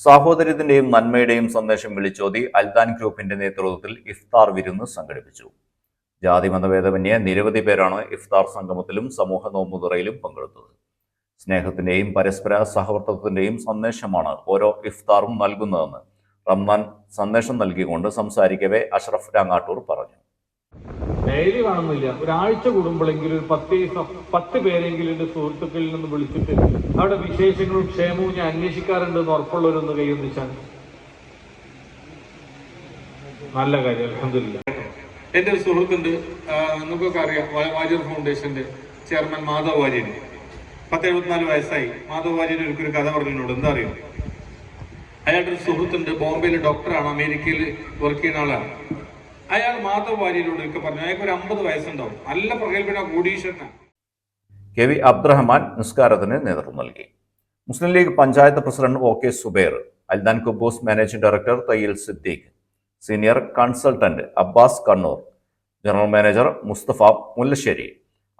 സാഹോദര്യത്തിന്റെയും നന്മയുടെയും സന്ദേശം വിളിച്ചോതി അൽദാൻ ഗ്രൂപ്പിന്റെ നേതൃത്വത്തിൽ ഇഫ്താർ വിരുന്ന് സംഘടിപ്പിച്ചു. ജാതി മതഭേദമന്യേ നിരവധി പേരാണ് ഇഫ്താർ സംഗമത്തിലും സമൂഹ നോമ്പുതുറയിലും പങ്കെടുത്തത്. സ്നേഹത്തിന്റെയും പരസ്പര സഹവർത്തത്തിന്റെയും സന്ദേശമാണ് ഓരോ ഇഫ്താറും നൽകുന്നതെന്ന് റംസാൻ സന്ദേശം നൽകിക്കൊണ്ട് സംസാരിക്കവേ അഷ്റഫ് രാങ്ങാട്ടൂർ പറഞ്ഞു. ഡെയിലി കാണുന്നില്ല, ഒരാഴ്ച കൂടുമ്പോഴെങ്കിലും ഒരു 10 പേരെങ്കിലും എൻ്റെ സുഹൃത്തുക്കളിൽ നിന്ന് വിളിച്ചിട്ട് അവിടെ വിശേഷങ്ങളും ക്ഷേമവും ഞാൻ അന്വേഷിക്കാറുണ്ടെന്ന് ഉറപ്പുള്ളവരൊന്ന് കൈയൊന്നിച്ചാൽ നല്ല കാര്യം. അൽഹംദുലില്ലാ. എൻ്റെ ഒരു സുഹൃത്തുണ്ട്, നമുക്കൊക്കെ അറിയാം, വാര്യർ ഫൗണ്ടേഷന്റെ ചെയർമാൻ മാധവ് വാര്യർ. 74 വയസ്സായി. മാധവ് വാര്യർ ഒരിക്കലും കഥ പറഞ്ഞതിനോട് എന്താ അറിയും, അയാളുടെ ഒരു സുഹൃത്തുണ്ട്, ബോംബെയിലെ ഡോക്ടറാണ്, അമേരിക്കയിൽ വർക്ക് ചെയ്യുന്ന ആളാണ്. അയാൾ മാധവ് വാര്യരോട് ഒക്കെ പറഞ്ഞു, അയാൾക്ക് ഒരു 50 വയസ്സുണ്ടാവും, നല്ല പ്രഗത്ഭന കോടീശ്വരനാണ്. കെ.വി. അബ്ദുറഹ്മാൻ നിസ്കാരത്തിന് നേതൃത്വം നൽകി. Muslim League panchayat president OK. Zubair, Aldan Kuboos managing director Thayyil Siddique, senior consultant Abbas Kannur, general manager Musthafa Mullassery,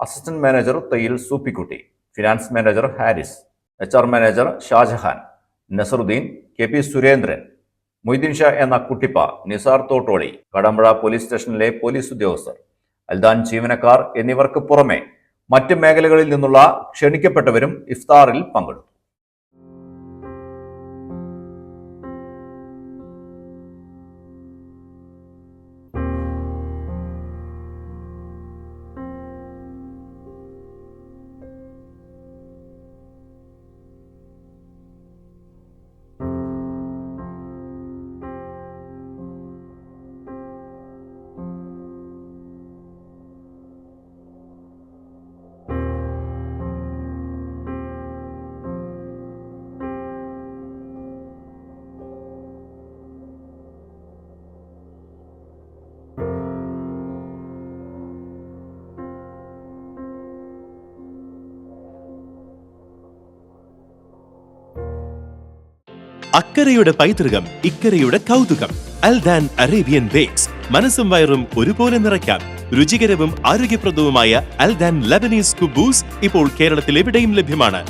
assistant manager Thayyil Soopikutty, finance manager Haris, HR manager Shajahan, Nasaruddin, KP. Surendran, Moideen Sha എന്ന കുട്ടിപ്പ, നിസാർ തോട്ടോളി, കടമ്പഴ പോലീസ് സ്റ്റേഷനിലെ പോലീസ് ഉദ്യോഗസ്ഥർ, അൽദാൻ ജീവനക്കാർ എന്നിവർക്ക് പുറമെ മറ്റ് മേഖലകളിൽ നിന്നുള്ള ക്ഷണിക്കപ്പെട്ടവരും ഇഫ്താറിൽ പങ്കെടുത്തു. അക്കരയുടെ പൈതൃകം, ഇക്കരയുടെ കൗതുകം. അൽദാൻ അറേബ്യൻ ബേക്സ്. മനസ്സും വയറും ഒരുപോലെ നിറയ്ക്കാം. രുചികരവും ആരോഗ്യപ്രദവുമായ അൽദാൻ ലബനീസ് കുബൂസ് ഇപ്പോൾ കേരളത്തിൽ എവിടെയും ലഭ്യമാണ്.